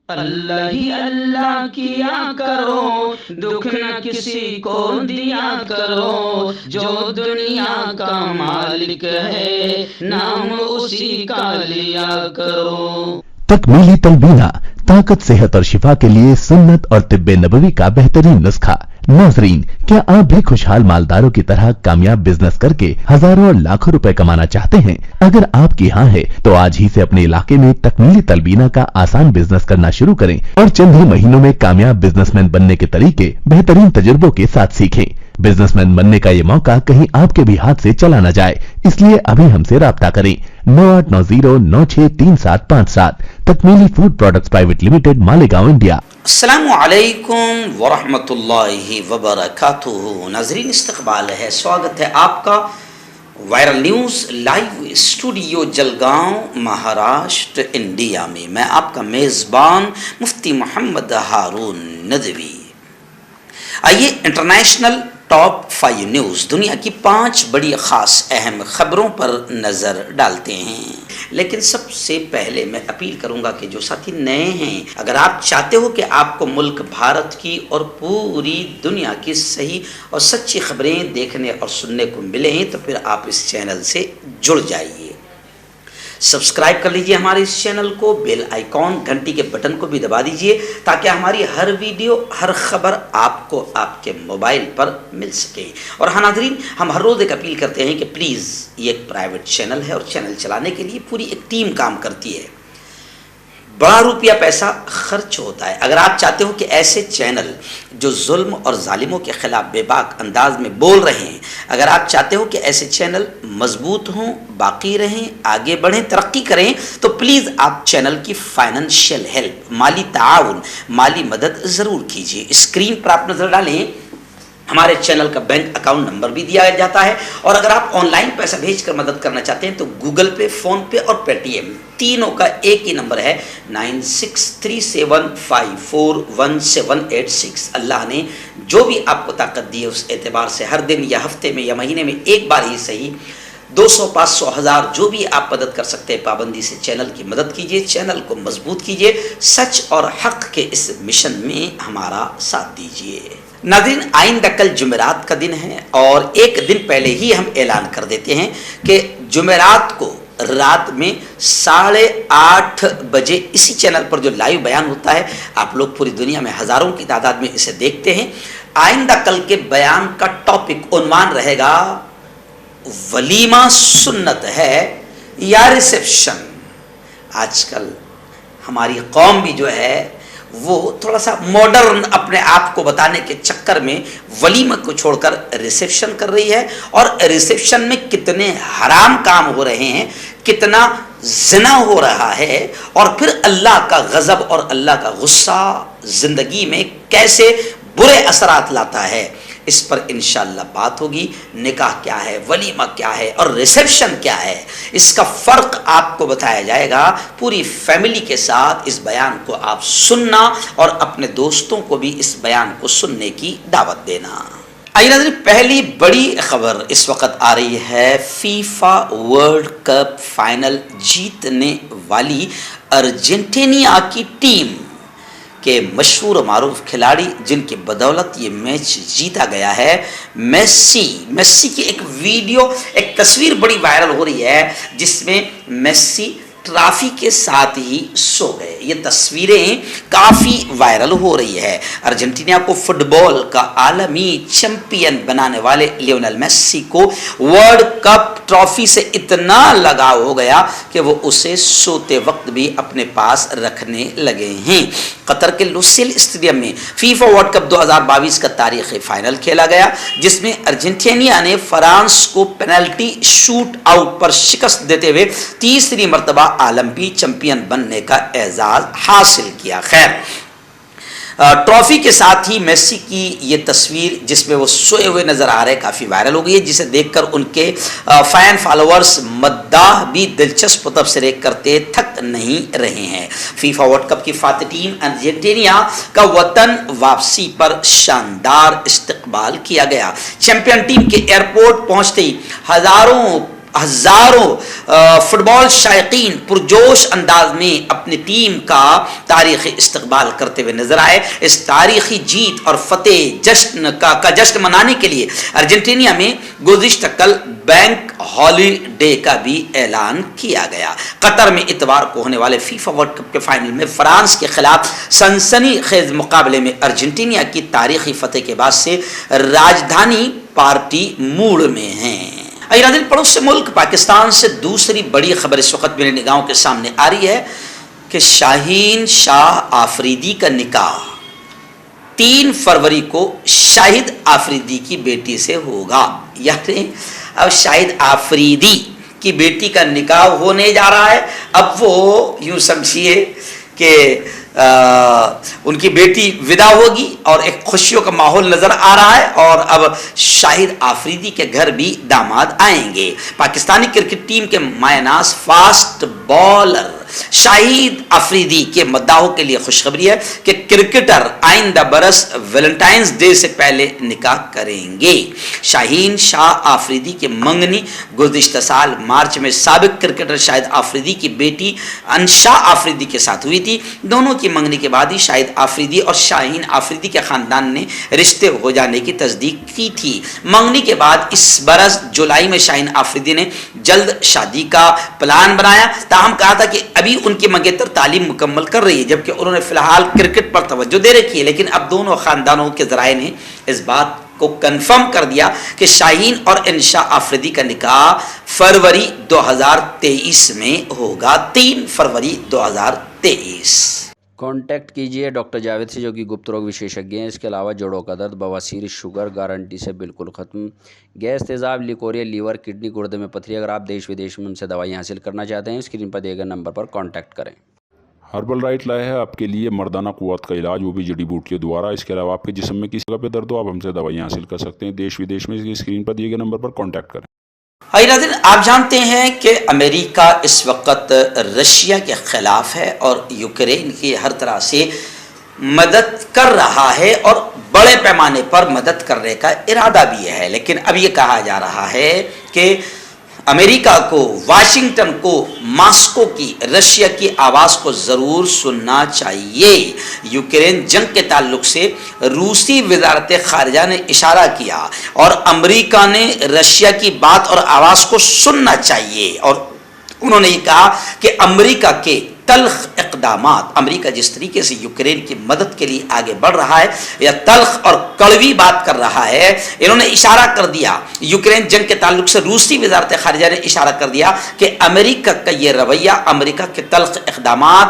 اللہ ہی اللہ کیا کرو، دکھ نہ کسی کو دیا کرو، جو دنیا کا مالک ہے نام اسی کا لیا کرو۔ تکمیلی تلبینہ، طاقت، صحت اور شفا کے لیے سنت اور طب نبوی کا بہترین نسخہ۔ ناظرین، کیا آپ بھی خوشحال مالداروں کی طرح کامیاب بزنس کر کے ہزاروں اور لاکھوں روپے کمانا چاہتے ہیں؟ اگر آپ کی ہاں ہے تو آج ہی سے اپنے علاقے میں تکمیلی تلبینہ کا آسان بزنس کرنا شروع کریں اور چند ہی مہینوں میں کامیاب بزنس مین بننے کے طریقے بہترین تجربوں کے ساتھ سیکھیں۔ بزنس مین بننے کا یہ موقع کہیں آپ کے بھی ہاتھ سے چلا نہ جائے، اس لیے ابھی ہم سے رابطہ کریں۔ 9890963757 Takmili food products private limited, Malegaon, India. السلام علیکم ورحمۃ اللہ وبرکاتہ۔ ناظرین، استقبال ہے، سواگت ہے آپ کا viral news live studio Jalgaon, Maharashtra, India میں۔ میں آپ کا میزبان مفتی محمد ہارون ندوی۔ آئیے انٹرنیشنل ٹاپ 5 نیوز، دنیا کی 5 بڑی خاص اہم خبروں پر نظر ڈالتے ہیں۔ لیکن سب سے پہلے میں اپیل کروں گا کہ جو ساتھی نئے ہیں، اگر آپ چاہتے ہو کہ آپ کو ملک بھارت کی اور پوری دنیا کی صحیح اور سچی خبریں دیکھنے اور سننے کو ملیں تو پھر آپ اس چینل سے جڑ جائیے۔ سبسکرائب کر لیجئے ہمارے اس چینل کو، بیل آئیکن گھنٹی کے بٹن کو بھی دبا دیجئے تاکہ ہماری ہر ویڈیو، ہر خبر آپ کو آپ کے موبائل پر مل سکے۔ اور ہاں ناظرین، ہم ہر روز ایک اپیل کرتے ہیں کہ پلیز، یہ ایک پرائیویٹ چینل ہے اور چینل چلانے کے لیے پوری ایک ٹیم کام کرتی ہے، بڑا روپیہ پیسہ خرچ ہوتا ہے۔ اگر آپ چاہتے ہو کہ ایسے چینل جو ظلم اور ظالموں کے خلاف بے باک انداز میں بول رہے ہیں، اگر آپ چاہتے ہو کہ ایسے چینل مضبوط ہوں، باقی رہیں، آگے بڑھیں، ترقی کریں، تو پلیز آپ چینل کی فائنینشیل ہیلپ، مالی تعاون، مالی مدد ضرور کیجیے۔ اسکرین پر آپ نظر ڈالیں، ہمارے چینل کا بینک اکاؤنٹ نمبر بھی دیا جاتا ہے، اور اگر آپ آن لائن پیسہ بھیج کر مدد کرنا چاہتے ہیں تو گوگل پے، فون پے اور پے ٹی ایم تینوں کا ایک ہی نمبر ہے، 9637541786۔ اللہ نے جو بھی آپ کو طاقت دی ہے اس اعتبار سے ہر دن یا ہفتے میں یا مہینے میں ایک بار ہی صحیح 200، 500، 1000 جو بھی آپ مدد کر سکتے ہیں، پابندی سے چینل کی مدد کیجیے، چینل کو مضبوط کیجیے، سچ اور حق کے اس مشن میں ہمارا ساتھ دیجیے۔ ناظرین، آئندہ کل جمعرات کا دن ہے، اور ایک دن پہلے ہی ہم اعلان کر دیتے ہیں کہ جمعرات کو رات میں 8:30 بجے اسی چینل پر جو لائیو بیان ہوتا ہے، آپ لوگ پوری دنیا میں ہزاروں کی تعداد میں اسے دیکھتے ہیں۔ آئندہ کل کے بیان کا ٹاپک، عنوان رہے گا، ولیمہ سنت ہے یا ریسیپشن۔ آج کل ہماری قوم بھی جو ہے وہ تھوڑا سا ماڈرن اپنے آپ کو بتانے کے چکر میں ولیمہ کو چھوڑ کر ریسیپشن کر رہی ہے، اور ریسیپشن میں کتنے حرام کام ہو رہے ہیں، کتنا زنا ہو رہا ہے، اور پھر اللہ کا غضب اور اللہ کا غصہ زندگی میں کیسے برے اثرات لاتا ہے، اس پر انشاءاللہ بات ہوگی۔ نکاح کیا ہے، ولیمہ کیا ہے، اور ریسیپشن کیا ہے، اس کا فرق آپ کو بتایا جائے گا۔ پوری فیملی کے ساتھ اس بیان کو آپ سننا اور اپنے دوستوں کو بھی اس بیان کو سننے کی دعوت دینا۔ آئیے ناظرین، پہلی بڑی خبر اس وقت آ رہی ہے، فیفا ورلڈ کپ فائنل جیتنے والی ارجنٹینا کی ٹیم کے مشہور و معروف کھلاڑی جن کی بدولت یہ میچ جیتا گیا ہے، میسی کی ایک ویڈیو، ایک تصویر بڑی وائرل ہو رہی ہے جس میں میسی ٹرافی کے ساتھ ہی سو گئے۔ یہ تصویریں کافی وائرل ہو رہی ہے۔ ارجنٹینا کو فٹ بال کا عالمی چیمپئن بنانے والے لیونل میسی کو ورلڈ کپ ٹرافی سے اتنا لگاؤ ہو گیا کہ وہ اسے سوتے وقت بھی اپنے پاس رکھنے لگے ہیں۔ قطر کے لوسیل اسٹیڈیم میں فیفا ورلڈ کپ 2022 کا تاریخی فائنل کھیلا گیا، جس میں ارجنٹینا نے فرانس کو پینلٹی شوٹ آؤٹ پر شکست دیتے ہوئے تیسری مرتبہ عالمی چیمپئن بننے کا اعزاز حاصل کیا۔ خیر، ٹرافی کے ساتھ ہی میسی کی یہ تصویر جس میں وہ سوئے ہوئے نظر آ رہے کافی وائرل ہو گئی ہے، جسے دیکھ کر ان کے فین فالوورز مداح بھی دلچسپ تبصرے کرتے تھک نہیں رہے ہیں۔ فیفا ورلڈ کپ کی فاتح ٹیم ارجنٹینا کا وطن واپسی پر شاندار استقبال کیا گیا۔ چیمپئن ٹیم کے ایئرپورٹ پہنچتے ہی ہزاروں ہزاروں فٹ بال شائقین پرجوش انداز میں اپنی ٹیم کا تاریخی استقبال کرتے ہوئے نظر آئے. اس تاریخی جیت اور فتح جشن کا جشن منانے کے لیے ارجنٹینا میں گزشتہ کل بینک ہالیڈے کا بھی اعلان کیا گیا. قطر میں اتوار کو ہونے والے فیفا ورلڈ کپ کے فائنل میں فرانس کے خلاف سنسنی خیز مقابلے میں ارجنٹینا کی تاریخی فتح کے بعد سے راجدھانی پارٹی موڈ میں ہیں. ناظرین، پڑوس ملک پاکستان سے دوسری بڑی خبر اس وقت میرے نگاہوں کے سامنے آ رہی ہے کہ شاہین شاہ آفریدی کا نکاح 3 فروری کو شاہد آفریدی کی بیٹی سے ہوگا. یعنی اب شاہد آفریدی کی بیٹی کا نکاح ہونے جا رہا ہے. اب وہ یوں سمجھیے کہ ان کی بیٹی ودا ہوگی اور ایک خوشیوں کا ماحول نظر آ رہا ہے. اور اب شاہد آفریدی کے گھر بھی داماد آئیں گے. پاکستانی کرکٹ ٹیم کے مایہ ناز فاسٹ بالر شاہد آفریدی کے مداحوں کے لیے خوشخبری ہے کہ کرکٹر آئندہ برس ویلنٹائنز ڈے سے پہلے نکاح کریں گے. شاہین شاہ آفریدی کے منگنی گزشتہ سال مارچ میں سابق کرکٹر شاہد آفریدی کی بیٹی انشا آفریدی کے ساتھ ہوئی تھی. دونوں کی منگنی کے بعد ہی شاہد آفریدی اور شاہین آفریدی کے خاندان نے رشتے ہو جانے کی تصدیق کی تھی. منگنی کے بعد اس برس جولائی میں شاہین آفریدی نے جلد شادی کا پلان بنایا. تاہم کہا تھا کہ ابھی ان کی منگیتر تعلیم مکمل کر رہی ہے، جبکہ انہوں نے فی الحال کرکٹ پر توجہ دے رکھی ہے. لیکن اب دونوں خاندانوں کے ذرائع نے اس بات کو کنفرم کر دیا کہ شاہین اور انشا آفریدی کا نکاح فروری 2023 میں ہوگا. 3 فروری 2023. کانٹیکٹ کیجئے ڈاکٹر جاوید سے، جو کہ گپت روگ وشیشجঞ ہیں. اس کے علاوہ جوڑوں کا درد، بواسیر، شوگر گارنٹی سے بالکل ختم. گیس، تیزاب، لیکوریا، لیور، کڈنی، گردے میں پتھری. اگر آپ دیش ودیش میں ان سے دوائیں حاصل کرنا چاہتے ہیں، اسکرین پر دیے گئے نمبر پر کانٹیکٹ کریں. ہربل رائٹ لائے ہے آپ کے لیے مردانہ قوت کا علاج، وہ بھی جڑی بوٹیوں دوارا. اس کے علاوہ آپ کے جسم میں کسی جگہ پہ درد ہو، آپ ہم سے دوائیاں حاصل کر سکتے ہیں دیش ودیش میں. اسکرین پر دیے گئے نمبر پر کانٹیکٹ کریں. ناظرین، آپ جانتے ہیں کہ امریکہ اس وقت رشیا کے خلاف ہے اور یوکرین کی ہر طرح سے مدد کر رہا ہے اور بڑے پیمانے پر مدد کرنے کا ارادہ بھی ہے. لیکن اب یہ کہا جا رہا ہے کہ امریکہ کو، واشنگٹن کو، ماسکو کی، رشیا کی آواز کو ضرور سننا چاہیے. یوکرین جنگ کے تعلق سے روسی وزارت خارجہ نے اشارہ کیا اور امریکہ نے رشیا کی بات اور آواز کو سننا چاہیے. اور انہوں نے یہ کہا کہ امریکہ کے تلخ اقدامات، امریکہ جس طریقے سے یوکرین کی مدد کے لیے آگے بڑھ رہا ہے یا تلخ اور کڑوی بات کر رہا ہے. انہوں نے اشارہ کر دیا، یوکرین جنگ کے تعلق سے روسی وزارت خارجہ نے اشارہ کر دیا کہ امریکہ کا یہ رویہ، امریکہ کے تلخ اقدامات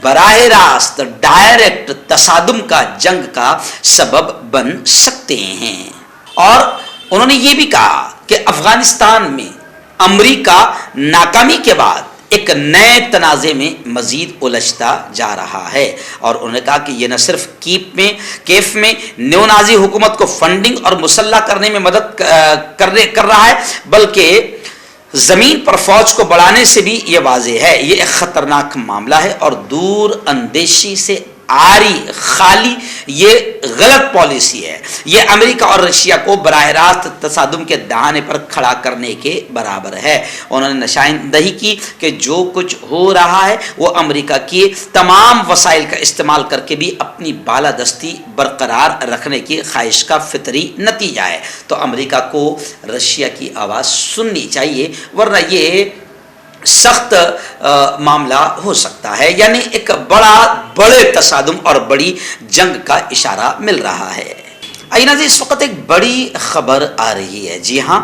براہ راست ڈائریکٹ تصادم کا، جنگ کا سبب بن سکتے ہیں. اور انہوں نے یہ بھی کہا کہ افغانستان میں امریکہ ناکامی کے بعد ایک نئے تنازع میں مزید الجھتا جا رہا ہے. اور انہوں نے کہا کہ یہ نہ صرف کیف میں نیو نازی حکومت کو فنڈنگ اور مسلح کرنے میں مدد کر رہا ہے، بلکہ زمین پر فوج کو بڑھانے سے بھی یہ واضح ہے. یہ ایک خطرناک معاملہ ہے اور دور اندیشی سے آری خالی یہ غلط پالیسی ہے. یہ امریکہ اور رشیا کو براہ راست تصادم کے دہانے پر کھڑا کرنے کے برابر ہے. انہوں نے نشاندہی کی کہ جو کچھ ہو رہا ہے وہ امریکہ کی تمام وسائل کا استعمال کر کے بھی اپنی بالادستی برقرار رکھنے کی خواہش کا فطری نتیجہ ہے. تو امریکہ کو رشیا کی آواز سننی چاہیے، ورنہ یہ سخت معاملہ ہو سکتا ہے. یعنی ایک بڑے تصادم اور بڑی جنگ کا اشارہ مل رہا ہے. ناظرین، اس وقت ایک بڑی خبر آ رہی ہے. جی ہاں،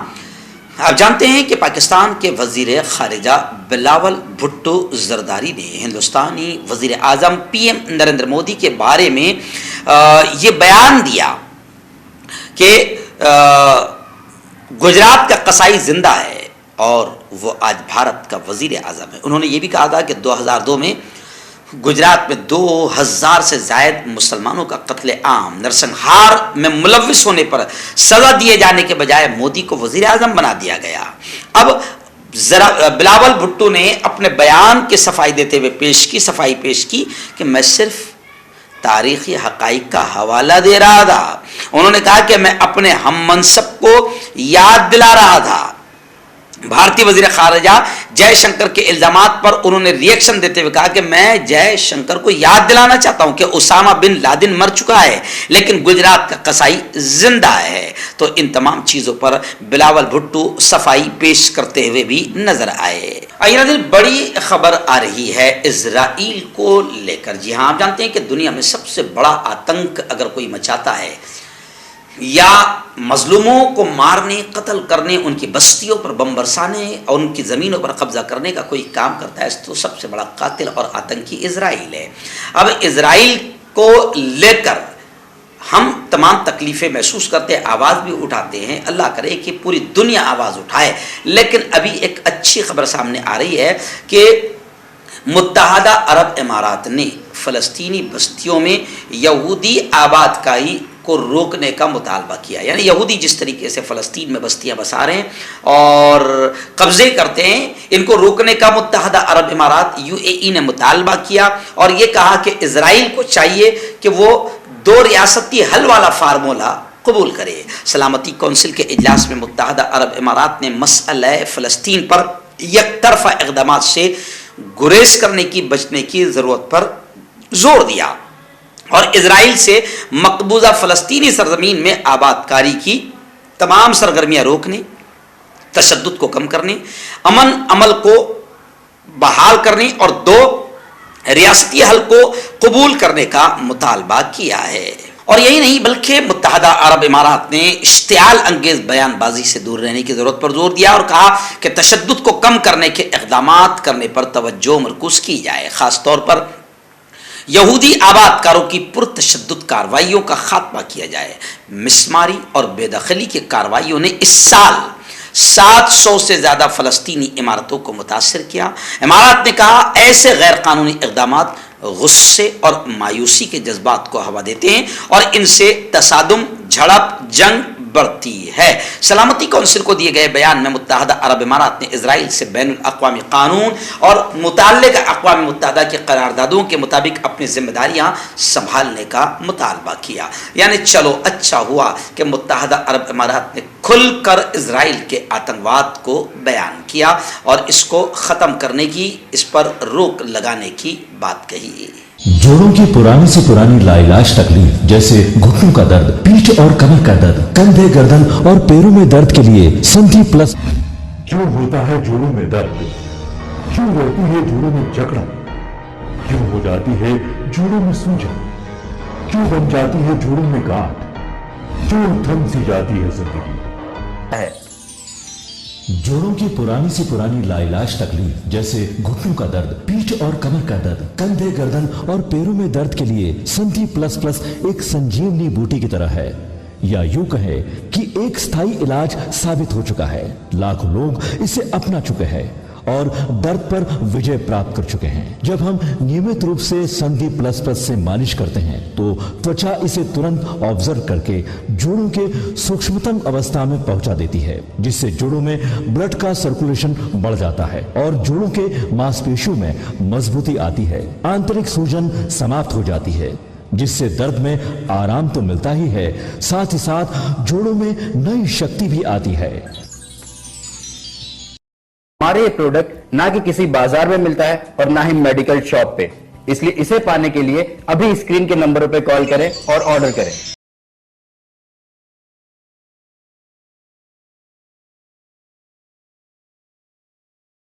آپ جانتے ہیں کہ پاکستان کے وزیر خارجہ بلاول بھٹو زرداری نے ہندوستانی وزیر اعظم پی ایم نریندر مودی کے بارے میں یہ بیان دیا کہ گجرات کا قصائی زندہ ہے اور وہ آج بھارت کا وزیر اعظم ہے. انہوں نے یہ بھی کہا تھا کہ 2002 میں گجرات میں 2000 سے زائد مسلمانوں کا قتل عام نرسنہار میں ملوث ہونے پر سزا دیے جانے کے بجائے مودی کو وزیر اعظم بنا دیا گیا. اب ذرا بلاول بھٹو نے اپنے بیان کی صفائی دیتے ہوئے پیش کی کہ میں صرف تاریخی حقائق کا حوالہ دے رہا تھا. انہوں نے کہا کہ میں اپنے ہم منصب کو یاد دلا رہا تھا بھارتی وزیر خارجہ جے شنکر کے الزامات پر انہوں نے ریئیکشن دیتے ہوئے کہا کہ میں جے شنکر کو یاد دلانا چاہتا ہوں کہ اسامہ بن لادن مر چکا ہے لیکن گجرات کا قصائی زندہ ہے. تو ان تمام چیزوں پر بلاول بھٹو صفائی پیش کرتے ہوئے بھی نظر آئے. بڑی خبر آ رہی ہے اسرائیل کو لے کر. جی ہاں، آپ جانتے ہیں کہ دنیا میں سب سے بڑا آتنک اگر کوئی مچاتا ہے یا مظلوموں کو مارنے، قتل کرنے، ان کی بستیوں پر بم برسانے اور ان کی زمینوں پر قبضہ کرنے کا کوئی کام کرتا ہے تو سب سے بڑا قاتل اور آتنکی اسرائیل ہے. اب اسرائیل کو لے کر ہم تمام تکلیفیں محسوس کرتے ہیں، آواز بھی اٹھاتے ہیں. اللہ کرے کہ پوری دنیا آواز اٹھائے. لیکن ابھی ایک اچھی خبر سامنے آ رہی ہے کہ متحدہ عرب امارات نے فلسطینی بستیوں میں یہودی آباد کاری کو روکنے کا مطالبہ کیا. یعنی یہودی جس طریقے سے فلسطین میں بستیاں بسا رہے ہیں اور قبضے کرتے ہیں، ان کو روکنے کا متحدہ عرب امارات UAE نے مطالبہ کیا اور یہ کہا کہ اسرائیل کو چاہیے کہ وہ 2 ریاستی حل والا فارمولہ قبول کرے. سلامتی کونسل کے اجلاس میں متحدہ عرب امارات نے مسئلہ فلسطین پر یک طرفہ اقدامات سے گریز کرنے کی، بچنے کی ضرورت پر زور دیا اور اسرائیل سے مقبوضہ فلسطینی سرزمین میں آباد کاری کی تمام سرگرمیاں روکنے، تشدد کو کم کرنے، امن عمل کو بحال کرنے اور 2 ریاستی حل کو قبول کرنے کا مطالبہ کیا ہے. اور یہی نہیں بلکہ متحدہ عرب امارات نے اشتعال انگیز بیان بازی سے دور رہنے کی ضرورت پر زور دیا اور کہا کہ تشدد کو کم کرنے کے اقدامات کرنے پر توجہ مرکوز کی جائے. خاص طور پر یہودی آباد کاروں کی پرتشدد کارروائیوں کا خاتمہ کیا جائے. مسماری اور بے دخلی کی کارروائیوں نے اس سال 700 سے زیادہ فلسطینی عمارتوں کو متاثر کیا. امارات نے کہا ایسے غیر قانونی اقدامات غصے اور مایوسی کے جذبات کو ہوا دیتے ہیں اور ان سے تصادم، جھڑپ، جنگ بڑھتی ہے. سلامتی کونسل کو دیے گئے بیان میں متحدہ عرب امارات نے اسرائیل سے بین الاقوامی قانون اور متعلقہ اقوام متحدہ کی قراردادوں کے مطابق اپنی ذمہ داریاں سنبھالنے کا مطالبہ کیا. یعنی چلو اچھا ہوا کہ متحدہ عرب امارات نے کھل کر اسرائیل کے آتنکواد کو بیان کیا اور اس کو ختم کرنے کی، اس پر روک لگانے کی بات کہی. جوڑوں کی پرانی سے پرانی لاعلاج تکلیف جیسے گھٹنوں کا درد، پیٹھ اور کمر کا درد، کندھے، گردن اور پیروں میں درد کے لیے سندھی پلس. کیوں ہوتا ہے جوڑوں میں درد؟ کیوں رہتی ہے جوڑوں میں جکڑن؟ کیوں ہو جاتی ہے جوڑوں میں سوجن؟ کیوں بن جاتی ہے جوڑوں میں گاٹھ؟ کیوں تھم سی جاتی ہے زندگی؟ جوڑوں کی پرانی سے پرانی لاعلاج تکلیف جیسے گھٹنوں کا درد، پیٹھ اور کمر کا درد، کندھے، گردن اور پیروں میں درد کے لیے سندھی پلس پلس ایک سنجیونی بوٹی کی طرح ہے، یا یوں کہے کہ ایک ستھائی علاج ثابت ہو چکا ہے. لاکھوں لوگ اسے اپنا چکے ہیں اور درد پر وجے پراپت کر چکے ہیں. جب ہم نیمت روپ سے سندھی پلس پلس سے مالش کرتے ہیں تو توچا اسے ترنت آبزرو کر کے جوڑوں کے سوکشمتم اوستھا میں پہنچا دیتی ہے، جس سے جوڑوں میں بلڈ کا سرکولیشن بڑھ جاتا ہے اور جوڑوں کے ماس پیشیوں میں مضبوطی آتی ہے. آنترک سوجن سماپت ہو جاتی ہے، جس سے درد میں آرام تو ملتا ہی ہے، ساتھ ہی ساتھ جوڑوں میں نئی شکتی بھی آتی ہے. ہمارے یہ پروڈکٹ نہ کہ کسی بازار میں ملتا ہے اور نہ ہی میڈیکل شاپ پہ، اس لیے اسے پانے کے لیے ابھی اسکرین کے نمبروں پہ کال کریں اور آرڈر کریں.